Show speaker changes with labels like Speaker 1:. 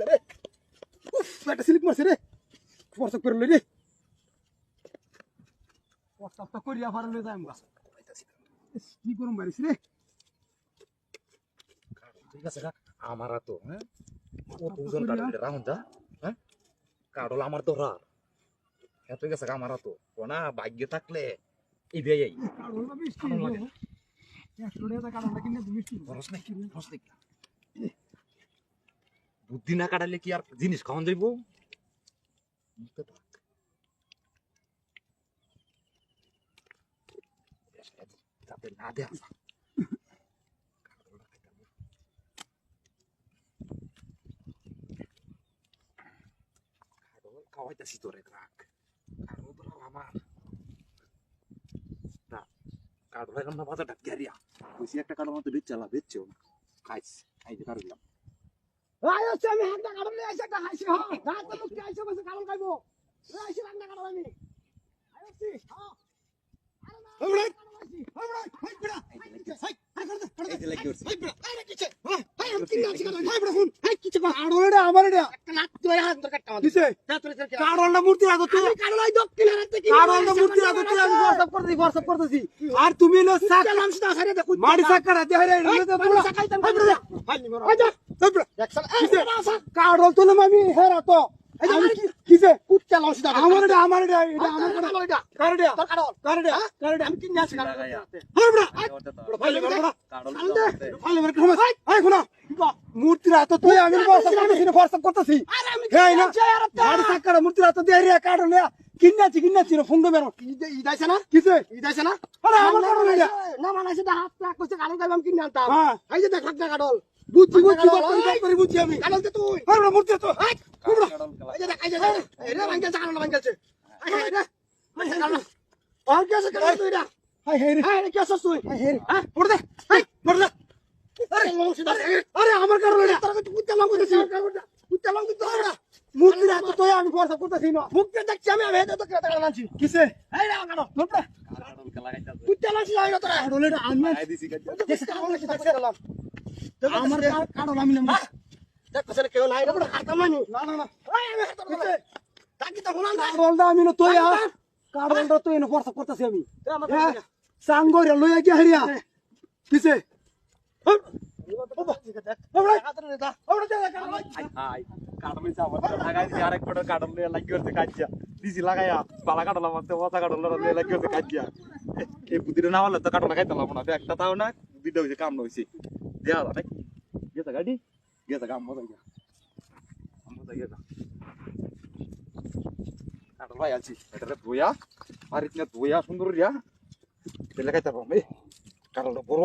Speaker 1: রে উফ একটা স্লিপ মারছে রে ফরসক করে লই রে প্রস্তাবটা করিয়া ফারলে যাই আমরা কি করুম বারিস রে
Speaker 2: ঠিক আছে আমার তো হ্যাঁ ও দুজন কাটলে রাউন্ড দা হ্যাঁ কাটল আমার তো রা হ্যাঁ ঠিক আছে আমার তো কোনা ভাগ্য থাকলে এই দেই এই
Speaker 1: কারণ না মিষ্টি লাগে 100 টাকা কারণ না কিনে মিষ্টি
Speaker 2: খরচ নাই বুদ্ধি না কাটালে কি আর জিনিস খাওয়ান যাইব তাতে না দেয়া খাওয়াইতেছি তোরে রাখ কারণ তো আমার কাঠ লাগাম না বাজার ডাক গিয়া বুঝি একটা কাঠ মতো বেচালা বেচছো খাইছ খাইতে পারলাম
Speaker 1: আয় হচ্ছে আমি একটা কারণ নিয়ে আইছি একটা খাইছি হ্যাঁ রাত তো মুক্তি আইছে বসে কারণ খাইবো আইছি রান্না কারণ আমি আয় হচ্ছে হ্যাঁ আরে না আমরা হাই বড়া
Speaker 2: এই যে লাগি উঠছে
Speaker 1: আরে কিছে হাই আমি কিনা আছি কারণ হাই বড়া শুন হাই কিছে কো আড়োড়া আমার এটা একটা লাত ধরে হাত ধরে কাটটা
Speaker 2: কিছে কারণটা মূর্তি রাখো তুই
Speaker 1: কারণ আই দক্ষিণ হাতে কি
Speaker 2: কারণটা মূর্তি রাখো তুই আমি WhatsApp করতেছি আর তুমি লো সাক
Speaker 1: নাম শুধু আসারে দেখো
Speaker 2: মাড়ি সাক করা দে রে
Speaker 1: পুরো সাকাইতাম হাই বড়া হাই নিমর আয় যা দেখছ
Speaker 2: কিছে কারণ তো না আমি হেরা তো কিছে
Speaker 1: কুত্তা লস দা
Speaker 2: আমার এটা আমার
Speaker 1: এটা
Speaker 2: কারডা
Speaker 1: তোর কারণ
Speaker 2: কারডা
Speaker 1: আমি কিনা আছি কারণ
Speaker 2: হাই বড়া ফাইলে বড়া ফাইলে বড়া কমাস হাই খুনা মূর্তি রাখো তুই আমি WhatsApp করতেছি
Speaker 1: আরে আমি
Speaker 2: হেই না মাড়ি সাক করা মূর্তি রাখো দে রে কারণ কিন্নাছি ফোন দে মেরো
Speaker 1: ইদাইছে না
Speaker 2: কিছে
Speaker 1: ইদাইছে না
Speaker 2: আরে আমার কারণ এটা
Speaker 1: না মানাইছে দা হাত প্যাক করছে কারণ গাইবাম কিনে আনতাম
Speaker 2: হ্যাঁ
Speaker 1: এই যে দেখ না কাডল
Speaker 2: বুঝছি বুঝছি আমি
Speaker 1: কাডল তে তুই
Speaker 2: হাই বড়া মূর্তি তো
Speaker 1: এই যে দেখ এই যে এই রে ভাঙ্গেছে কাডল ভাঙ্গেছে এই রে এই কাডল আর কি আছে কাডল তুই এটা
Speaker 2: হাই হেই রে
Speaker 1: এই কি আছে তুই
Speaker 2: হাই হেই রে
Speaker 1: হ্যাঁ
Speaker 2: পড় দে হাই পড় দে
Speaker 1: আরে লংসি দা
Speaker 2: আরে আমার কারণ এটা
Speaker 1: তোর কুত্তা লং করছিস কুত্তা লং দিতে হবে না
Speaker 2: মূর্তি রাখো তুই আমি WhatsApp করতেছি না
Speaker 1: মুখে দেখছি আমি আমি তো কেটে কাডল আনছি
Speaker 2: কিছে
Speaker 1: এই রে কাডল ধরতে কুত্তা লংসি যাই না তোরা
Speaker 2: কারণ এটা আমি
Speaker 1: দেখ কাডল কি দেখতে গেলাম
Speaker 2: আমার কারণ আমি না
Speaker 1: দেখ কসলে কেউ নাই রে বড় হাত মানি
Speaker 2: না না
Speaker 1: এই আমি হাত মানি তাকি তো হুনান দা
Speaker 2: কারণটা আমি না তুই কারণটা তুই না WhatsApp করতেছি আমি
Speaker 1: আমার
Speaker 2: সাঙ্গরে লইয়া গিয়া হারিয়া কিছে সুন্দর কারণ বড়